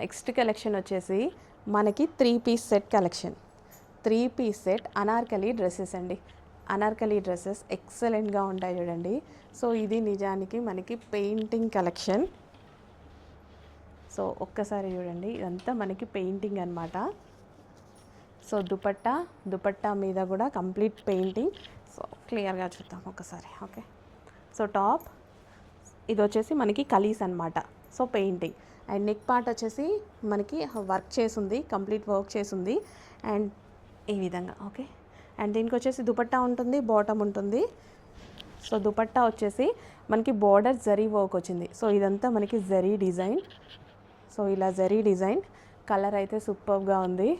Next collection వచ్చేసి మనకి 3 piece set collection. 3 piece set Anarkali dresses అండి. అనార్కలి డ్రెస్సెస్ ఎక్సలెంట్గా ఉంటాయి చూడండి. సో ఇది నిజానికి మనకి పెయింటింగ్ కలెక్షన్. సో ఒక్కసారి చూడండి, ఇదంతా మనకి పెయింటింగ్ అనమాట. సో దుపట్టా మీద కూడా కంప్లీట్ పెయింటింగ్. సో క్లియర్గా చూద్దాం ఒకసారి. ఓకే, సో టాప్ ఇది వచ్చేసి మనకి కలీస్ అనమాట. So painting and neck part వచ్చేసి మనకి వర్క్ చేసింది, కంప్లీట్ వర్క్ చేసింది అండ్ ఈ విధంగా. ఓకే, అండ్ దీనికి వచ్చేసి దుపట్టా ఉంటుంది, బాటమ్ ఉంటుంది. సో దుపట్టా వచ్చేసి మనకి బోర్డర్ జరీ వర్క్ వచ్చింది. సో ఇదంతా మనకి జరీ డిజైన్. సో ఇలా జరీ డిజైన్ కలర్ అయితే సూపర్గా ఉంది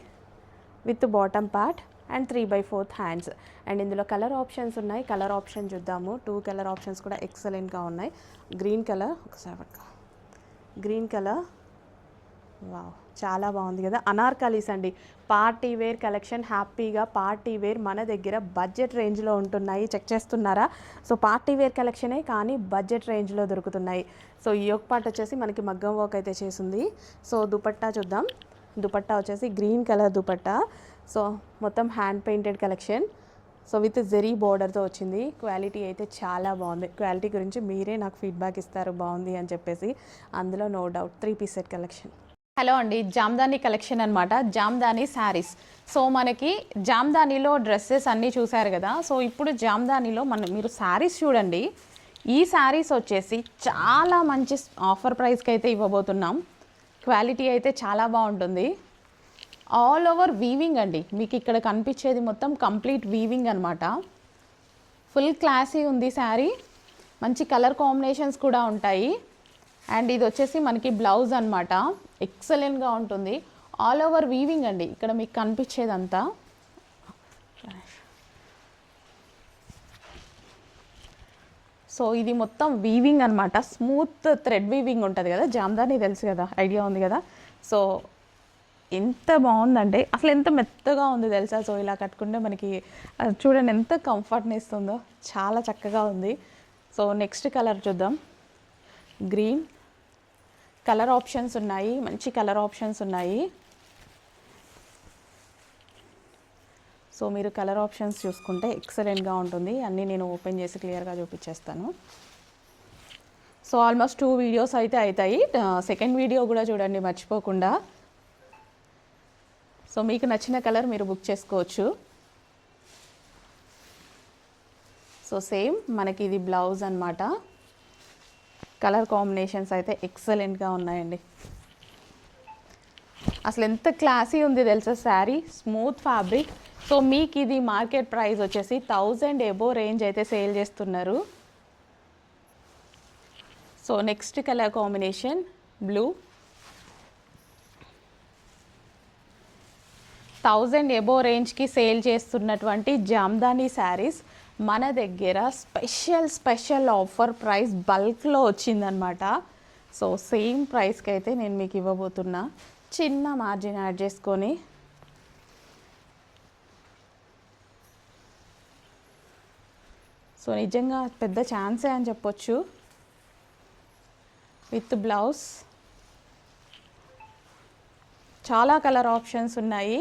with bottom part and 3/4 hands. And ఇందులో కలర్ ఆప్షన్స్ ఉన్నాయి. కలర్ ఆప్షన్ చూద్దాము. 2 కలర్ ఆప్షన్స్ కూడా ఎక్సలెంట్గా ఉన్నాయి. గ్రీన్ కలర్, ఒకసారి పట్టుకో, గ్రీన్ కలర్. వావ్, చాలా బాగుంది కదా. అనార్కలీస్ అండి, పార్టీ వేర్ కలెక్షన్. హ్యాపీగా పార్టీ వేర్ మన దగ్గర బడ్జెట్ రేంజ్లో ఉంటున్నాయి. చెక్ చేస్తున్నారా? సో పార్టీ వేర్ కలెక్షనే కానీ బడ్జెట్ రేంజ్లో దొరుకుతున్నాయి. సో ఈ యొక్క పార్ట్ వచ్చేసి మనకి మగ్గం వర్క్ అయితే చేసింది. సో దుపట్టా చూద్దాం. దుపట్టా వచ్చేసి గ్రీన్ కలర్ దుపట్టా. సో మొత్తం hand painted collection. So with zari బోర్డర్తో వచ్చింది. క్వాలిటీ అయితే చాలా బాగుంది. క్వాలిటీ గురించి మీరే నాకు ఫీడ్బ్యాక్ ఇస్తారు బాగుంది అని చెప్పేసి. అందులో no doubt 3 piece set collection. Hello అండి, జామ్దాని కలెక్షన్ అనమాట. జామ్దాని శారీస్. సో మనకి జామ్దానిలో డ్రెస్సెస్ అన్నీ చూసారు కదా. సో ఇప్పుడు జామ్దానిలో మీరు శారీస్ చూడండి. ఈ శారీస్ వచ్చేసి చాలా మంచి ఆఫర్ ప్రైస్కి అయితే ఇవ్వబోతున్నాం. క్వాలిటీ అయితే చాలా బాగుంటుంది. ఆల్ ఓవర్ వీవింగ్ అండి. మీకు ఇక్కడ కనిపించేది మొత్తం కంప్లీట్ వీవింగ్ అనమాట. ఫుల్ క్లాసీ ఉంది శారీ. మంచి కలర్ కాంబినేషన్స్ కూడా ఉంటాయి. అండ్ ఇది వచ్చేసి మనకి బ్లౌజ్ అనమాట. ఎక్సలెంట్గా ఉంటుంది. ఆల్ ఓవర్ వీవింగ్ అండి. ఇక్కడ మీకు కనిపించేదంతా సో ఇది మొత్తం వీవింగ్ అనమాట. స్మూత్ థ్రెడ్ వీవింగ్ ఉంటుంది కదా, జామ్దాని తెలుసు కదా, ఐడియా ఉంది కదా. సో ఎంత బాగుందంటే అసలు ఎంత మెత్తగా ఉంది తెలుసా. సో ఇలా కట్టుకుంటే మనకి చూడండి ఎంత కంఫర్ట్ని ఇస్తుందో. చాలా చక్కగా ఉంది. సో నెక్స్ట్ కలర్ చూద్దాం. గ్రీన్ కలర్ ఆప్షన్స్ ఉన్నాయి, మంచి కలర్ ఆప్షన్స్ ఉన్నాయి. సో మీరు కలర్ ఆప్షన్స్ చూసుకుంటే ఎక్సలెంట్గా ఉంటుంది. అన్నీ నేను ఓపెన్ చేసి క్లియర్గా చూపించేస్తాను. సో ఆల్మోస్ట్ 2 వీడియోస్ అయితే అవుతాయి. సెకండ్ వీడియో కూడా చూడండి మర్చిపోకుండా. సో మీకు నచ్చిన కలర్ మీరు బుక్ చేసుకోవచ్చు. సో సేమ్ మనకి ఇది బ్లౌజ్ అనమాట. కలర్ కాంబినేషన్స్ అయితే ఎక్సలెంట్గా ఉన్నాయండి. అసలు ఎంత క్లాసీ ఉంది తెలుసా శారీ. Smooth fabric. సో మీకు ఇది మార్కెట్ ప్రైస్ వచ్చేసి 1000 ఎబో రేంజ్ అయితే సేల్ చేస్తున్నారు. So next colour combination blue. 1000 above రేంజ్కి సేల్ చేస్తున్నటువంటి జామ్దాని శారీస్ మన దగ్గర స్పెషల్ ఆఫర్ ప్రైస్ బల్క్లో వచ్చిందనమాట. సో సేమ్ ప్రైస్కి అయితే నేను మీకు ఇవ్వబోతున్నా. చిన్న మార్జిన్ యాడ్ చేసుకొని సో నిజంగా పెద్ద ఛాన్సే అని చెప్పొచ్చు. విత్ బ్లౌజ్ చాలా కలర్ ఆప్షన్స్ ఉన్నాయి.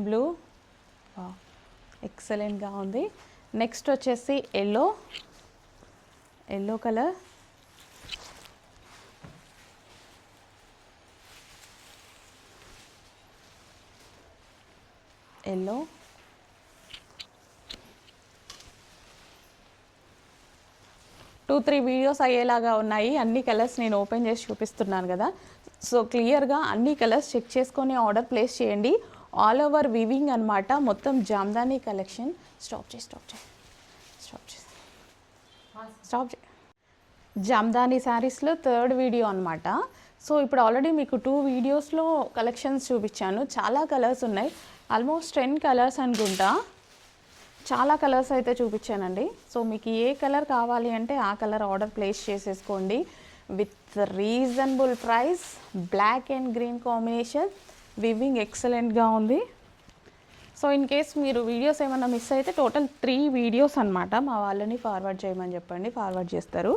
బ్లూ ఎక్సలెంట్గా ఉంది. నెక్స్ట్ వచ్చేసి ఎల్లో కలర్. ఎల్లో 2-3 వీడియోస్ అయ్యేలాగా ఉన్నాయి. అన్ని కలర్స్ నేను ఓపెన్ చేసి చూపిస్తున్నాను కదా. సో క్లియర్గా అన్ని కలర్స్ చెక్ చేసుకొని ఆర్డర్ ప్లేస్ చేయండి. ఆల్ ఓవర్ వీవింగ్ అనమాట. మొత్తం జామ్దాని కలెక్షన్. స్టాప్ చేయి. జామ్దాని శారీస్లో 3rd వీడియో అనమాట. సో ఇప్పుడు ఆల్రెడీ మీకు 2 వీడియోస్లో కలెక్షన్స్ చూపించాను. చాలా కలర్స్ ఉన్నాయి. ఆల్మోస్ట్ 10 కలర్స్ అనుకుంటా. చాలా కలర్స్ అయితే చూపించానండి. సో మీకు ఏ కలర్ కావాలి అంటే ఆ కలర్ ఆర్డర్ ప్లేస్ చేసేసుకోండి. With reasonable price. Black and green combination. Weaving ఎక్సలెంట్గా ఉంది. సో ఇన్ కేస్ మీరు వీడియోస్ ఏమైనా మిస్ అయితే టోటల్ 3 వీడియోస్ అనమాట. మా వాళ్ళని ఫార్వర్డ్ చేయమని చెప్పండి, ఫార్వర్డ్ చేస్తారు.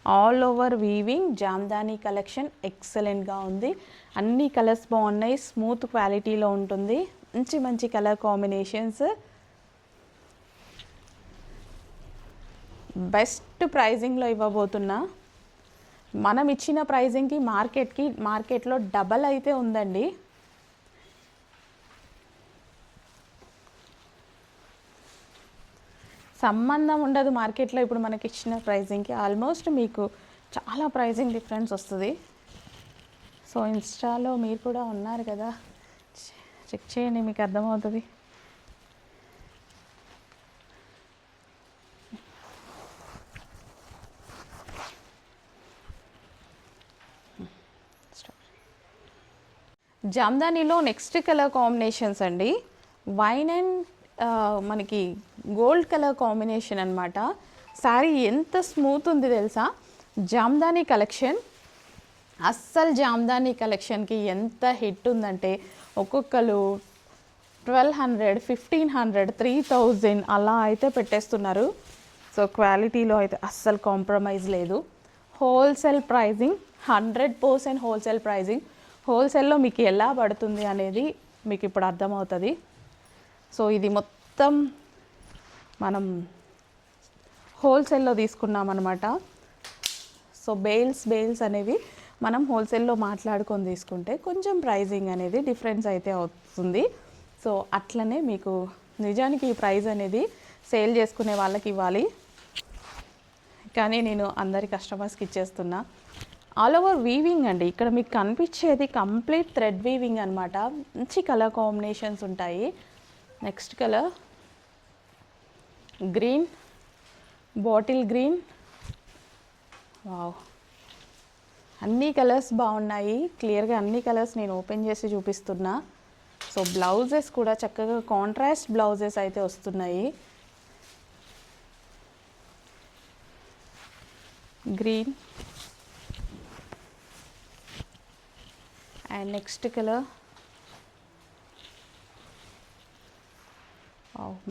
All over weaving Jamdani collection ఎక్సలెంట్గా ఉంది. అన్ని కలర్స్ బాగున్నాయి, స్మూత్ క్వాలిటీలో ఉంటుంది, మంచి మంచి కలర్ కాంబినేషన్స్. బెస్ట్ ప్రైజింగ్లో ఇవ్వబోతున్నా. మనం ఇచ్చిన ప్రైజింగ్కి మార్కెట్లో డబల్ అయితే ఉందండి. సంబంధం ఉండదు మార్కెట్లో ఇప్పుడు మనకి ఇచ్చిన ప్రైజింగ్కి. ఆల్మోస్ట్ మీకు చాలా ప్రైజింగ్ డిఫరెన్స్ వస్తుంది. సో ఇన్స్టాలో మీరు కూడా ఉన్నారు కదా, చెక్ చేయండి, మీకు అర్థమవుతుంది. జామ్దానీలో నెక్స్ట్ కలర్ కాంబినేషన్స్ అండి. వైన్ అండ్ మనకి గోల్డ్ కలర్ కాంబినేషన్ అనమాట. శారీ ఎంత స్మూత్ ఉంది తెలుసా. జామ్దానీ కలెక్షన్, అస్సలు జామ్దానీ కలెక్షన్కి ఎంత హిట్ ఉందంటే ఒక్కొక్కరు 1200, 1500, 3000 అలా అయితే పెట్టేస్తున్నారు. సో క్వాలిటీలో అయితే అస్సలు కాంప్రమైజ్ లేదు. Wholesale pricing, 100% wholesale pricing. హోల్సేల్లో మీకు ఎలా పడుతుంది అనేది మీకు ఇప్పుడు అర్థమవుతుంది. సో ఇది మొత్తం మనం హోల్సేల్లో తీసుకున్నామన్నమాట. సో బేల్స్ అనేవి మనం హోల్సేల్లో మాట్లాడుకొని తీసుకుంటే కొంచెం ప్రైజింగ్ అనేది డిఫరెన్స్ అయితే అవుతుంది. సో అట్లనే మీకు నిజానికి ఈ ప్రైస్ అనేది సేల్ చేసుకునే వాళ్ళకి ఇవ్వాలి, కానీ నేను అందరి కస్టమర్స్కి ఇచ్చేస్తున్నా. ఆల్ ఓవర్ వీవింగ్ అండి. ఇక్కడ మీకు కనిపించేది కంప్లీట్ థ్రెడ్ వీవింగ్ అనమాట. మంచి కలర్ కాంబినేషన్స్ ఉంటాయి. Next colour green, bottle green. Wow, అన్ని కలర్స్ బాగున్నాయి. క్లియర్గా అన్ని కలర్స్ నేను ఓపెన్ చేసి చూపిస్తున్నా. సో బ్లౌజెస్ కూడా చక్కగా కాంట్రాస్ట్ బ్లౌజెస్ అయితే వస్తున్నాయి. గ్రీన్ అండ్ నెక్స్ట్ కలర్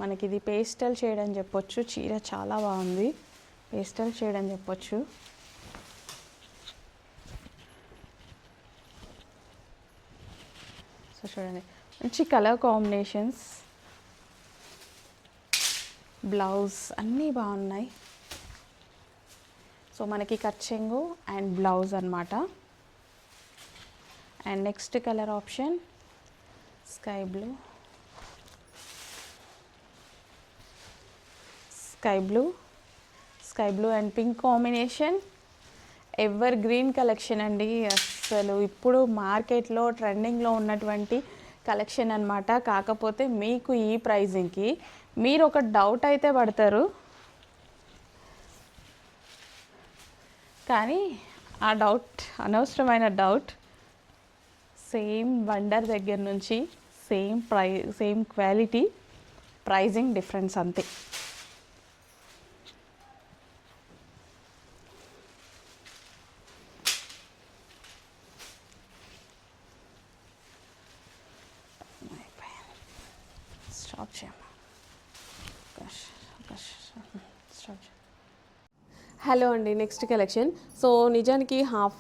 మనకి ఇది పేస్టల్ షేడ్ అని చెప్పొచ్చు. చీర చాలా బాగుంది, పేస్టల్ షేడ్ అని చెప్పొచ్చు. సో చూడండి, మంచి కలర్ కాంబినేషన్స్, బ్లౌజ్ అన్నీ బాగున్నాయి. సో మనకి కచ్చెంగు అండ్ బ్లౌజ్ అనమాట. And next colour option sky blue, sky blue and pink combination. Ever green collection అండి. అసలు ఇప్పుడు మార్కెట్లో ట్రెండింగ్లో ఉన్నటువంటి కలెక్షన్ అనమాట. కాకపోతే మీకు ఈ ప్రైజింగ్కి మీరు ఒక డౌట్ అయితే పడతారు, కానీ ఆ డౌట్ అనవసరమైన డౌట్. సేమ్ వండర్ దగ్గర నుంచి సేమ్ క్వాలిటీ, ప్రైజింగ్ డిఫరెన్స్ అంతే. హలో అండి, నెక్స్ట్ కలెక్షన్. సో నిజానికి హాఫ్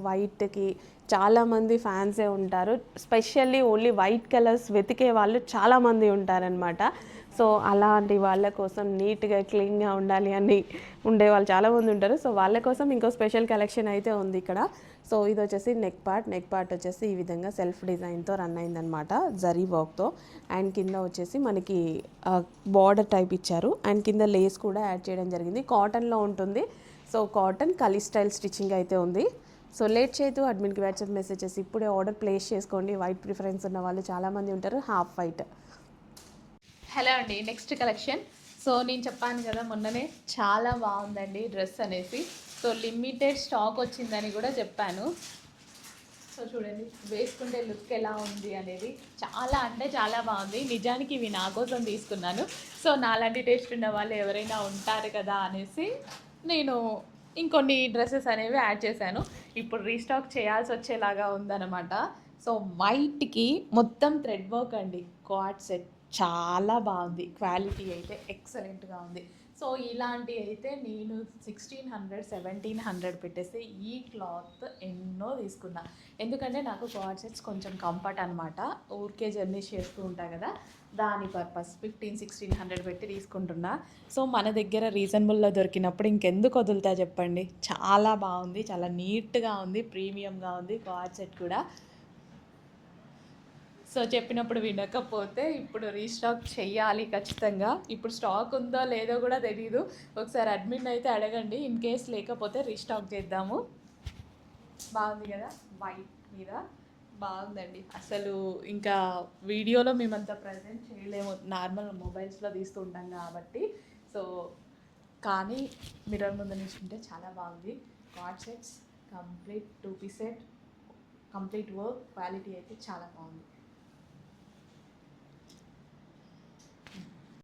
వైట్కి చాలామంది ఫ్యాన్సే ఉంటారు. స్పెషల్లీ ఓన్లీ వైట్ కలర్స్ వెతికే వాళ్ళు చాలామంది ఉంటారనమాట. సో అలాంటి వాళ్ళ కోసం నీట్గా క్లీన్గా ఉండాలి అని ఉండే వాళ్ళు చాలామంది ఉంటారు. సో వాళ్ళ కోసం ఇంకో స్పెషల్ కలెక్షన్ అయితే ఉంది ఇక్కడ. సో ఇది వచ్చేసి నెక్ పార్ట్ వచ్చేసి ఈ విధంగా సెల్ఫ్ డిజైన్తో రన్ అయిందనమాట, జరీ వర్క్తో. అండ్ కింద వచ్చేసి మనకి బార్డర్ టైప్ ఇచ్చారు. అండ్ కింద లేస్ కూడా యాడ్ చేయడం జరిగింది. కాటన్లో ఉంటుంది. సో కాటన్ కలీ స్టైల్ స్టిచ్చింగ్ అయితే ఉంది. సో లేట్ చేయదు, అడ్మిన్కి వాట్సాప్ మెసేజ్ చేసి ఇప్పుడే ఆర్డర్ ప్లేస్ చేసుకోండి. వైట్ ప్రిఫరెన్స్ ఉన్న వాళ్ళు చాలామంది ఉంటారు, హాఫ్ వైట్. హలో అండి, నెక్స్ట్ కలెక్షన్. సో నేను చెప్పాను కదా మొన్ననే, చాలా బాగుందండి డ్రెస్ అనేసి. సో లిమిటెడ్ స్టాక్ వచ్చిందని కూడా చెప్పాను. సో చూడండి, వేసుకుంటే లుక్ ఎలా ఉంది అనేది చాలా అంటే చాలా బాగుంది. నిజానికి ఇవి నా కోసం తీసుకున్నాను. సో నాలాంటి టేస్ట్ ఉన్న వాళ్ళు ఎవరైనా ఉంటారు కదా అనేసి నేను ఇంకొన్ని డ్రెస్సెస్ అనేవి యాడ్ చేశాను. ఇప్పుడు రీస్టాక్ చేయాల్సి వచ్చేలాగా ఉందన్నమాట. సో వైట్కి మొత్తం థ్రెడ్ వర్క్ అండి, కార్డ్ సెట్ చాలా బాగుంది. క్వాలిటీ అయితే ఎక్సలెంట్గా ఉంది. సో సో ఇలాంటివి అయితే నేను 1600 1700 పెట్టేస్తే ఈ క్లాత్ ఎన్నో తీసుకున్నా. ఎందుకంటే నాకు కార్డ్ సెట్స్ కొంచెం కంఫర్ట్ అనమాట. ఊరికే జర్నీస్ చేస్తూ ఉంటా కదా, దాని పర్పస్ 1500 1600 పెట్టి తీసుకుంటున్నా. సో మన దగ్గర రీజనబుల్లో దొరికినప్పుడు ఇంకెందుకు వదులుతా చెప్పండి. చాలా బాగుంది, చాలా నీట్గా ఉంది, ప్రీమియంగా ఉంది కార్డ్ సెట్ కూడా. సో చెప్పినప్పుడు వినకపోతే ఇప్పుడు రీస్టాక్ చెయ్యాలి ఖచ్చితంగా. ఇప్పుడు స్టాక్ ఉందో లేదో కూడా తెలీదు. ఒకసారి అడ్మిన్ అయితే అడగండి, ఇన్ కేస్ లేకపోతే రీస్టాక్ చేద్దాము. బాగుంది కదా, వైట్ మీద బాగుందండి. అసలు ఇంకా వీడియోలో మేమంతా ప్రజెంట్ చేయలేము, నార్మల్ మొబైల్స్లో తీస్తూ ఉంటాం కాబట్టి. సో కానీ మిర్రర్ ముందు నుంచి ఉంటే చాలా బాగుంది. Cord sets complete 2 piece set, complete work, quality అయితే చాలా బాగుంది.